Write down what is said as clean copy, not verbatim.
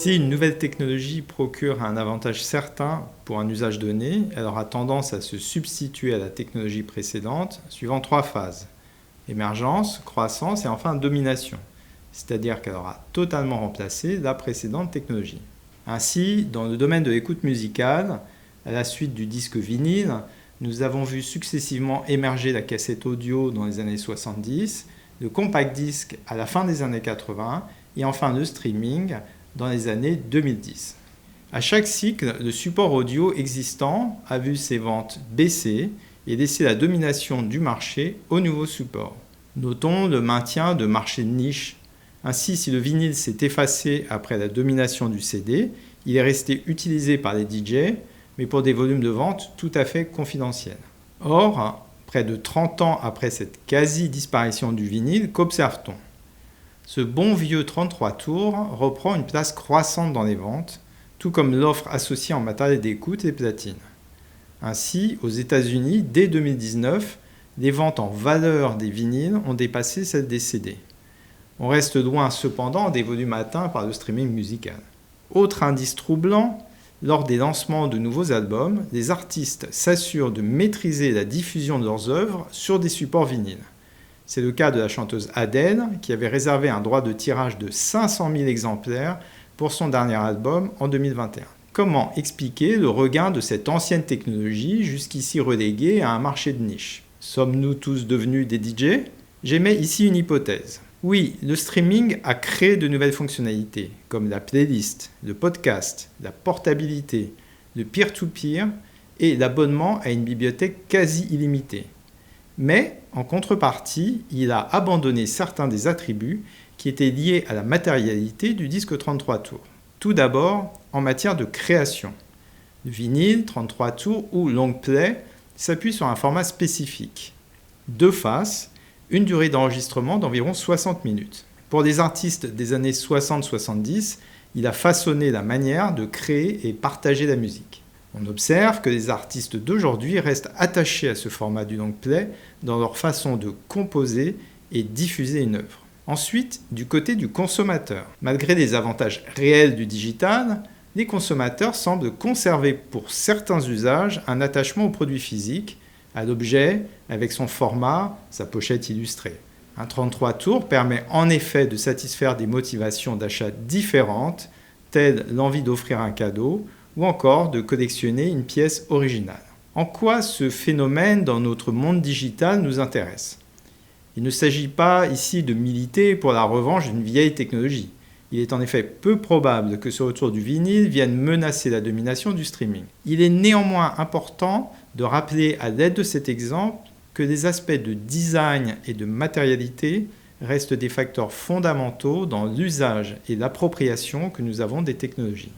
Si une nouvelle technologie procure un avantage certain pour un usage donné, elle aura tendance à se substituer à la technologie précédente suivant 3 phases. Émergence, croissance et enfin domination. C'est-à-dire qu'elle aura totalement remplacé la précédente technologie. Ainsi, dans le domaine de l'écoute musicale, à la suite du disque vinyle, nous avons vu successivement émerger la cassette audio dans les années 70, le compact disque à la fin des années 80 et enfin le streaming dans les années 2010. À chaque cycle, le support audio existant a vu ses ventes baisser et laisser la domination du marché au nouveau support. Notons le maintien de marchés de niche. Ainsi, si le vinyle s'est effacé après la domination du CD, il est resté utilisé par les DJ, mais pour des volumes de vente tout à fait confidentiels. Or, près de 30 ans après cette quasi-disparition du vinyle, qu'observe-t-on ? Ce bon vieux 33 tours reprend une place croissante dans les ventes, tout comme l'offre associée en matériel d'écoute et platine. Ainsi, aux États-Unis, dès 2019, les ventes en valeur des vinyles ont dépassé celles des CD. On reste loin cependant des volumes atteints par le streaming musical. Autre indice troublant, lors des lancements de nouveaux albums, les artistes s'assurent de maîtriser la diffusion de leurs œuvres sur des supports vinyles. C'est le cas de la chanteuse Adele, qui avait réservé un droit de tirage de 500 000 exemplaires pour son dernier album en 2021. Comment expliquer le regain de cette ancienne technologie jusqu'ici reléguée à un marché de niche ? Sommes-nous tous devenus des DJ ? J'émets ici une hypothèse. Oui, le streaming a créé de nouvelles fonctionnalités, comme la playlist, le podcast, la portabilité, le peer-to-peer et l'abonnement à une bibliothèque quasi illimitée. Mais, en contrepartie, il a abandonné certains des attributs qui étaient liés à la matérialité du disque 33 tours. Tout d'abord, en matière de création. Le vinyle, 33 tours ou long play s'appuie sur un format spécifique. 2 faces, une durée d'enregistrement d'environ 60 minutes. Pour les artistes des années 60-70, il a façonné la manière de créer et partager la musique. On observe que les artistes d'aujourd'hui restent attachés à ce format du long play dans leur façon de composer et diffuser une œuvre. Ensuite, du côté du consommateur. Malgré les avantages réels du digital, les consommateurs semblent conserver pour certains usages un attachement au produit physique, à l'objet, avec son format, sa pochette illustrée. Un 33 tours permet en effet de satisfaire des motivations d'achat différentes, telles l'envie d'offrir un cadeau ou encore de collectionner une pièce originale. En quoi ce phénomène dans notre monde digital nous intéresse ? Il ne s'agit pas ici de militer pour la revanche d'une vieille technologie. Il est en effet peu probable que ce retour du vinyle vienne menacer la domination du streaming. Il est néanmoins important de rappeler à l'aide de cet exemple que les aspects de design et de matérialité restent des facteurs fondamentaux dans l'usage et l'appropriation que nous avons des technologies.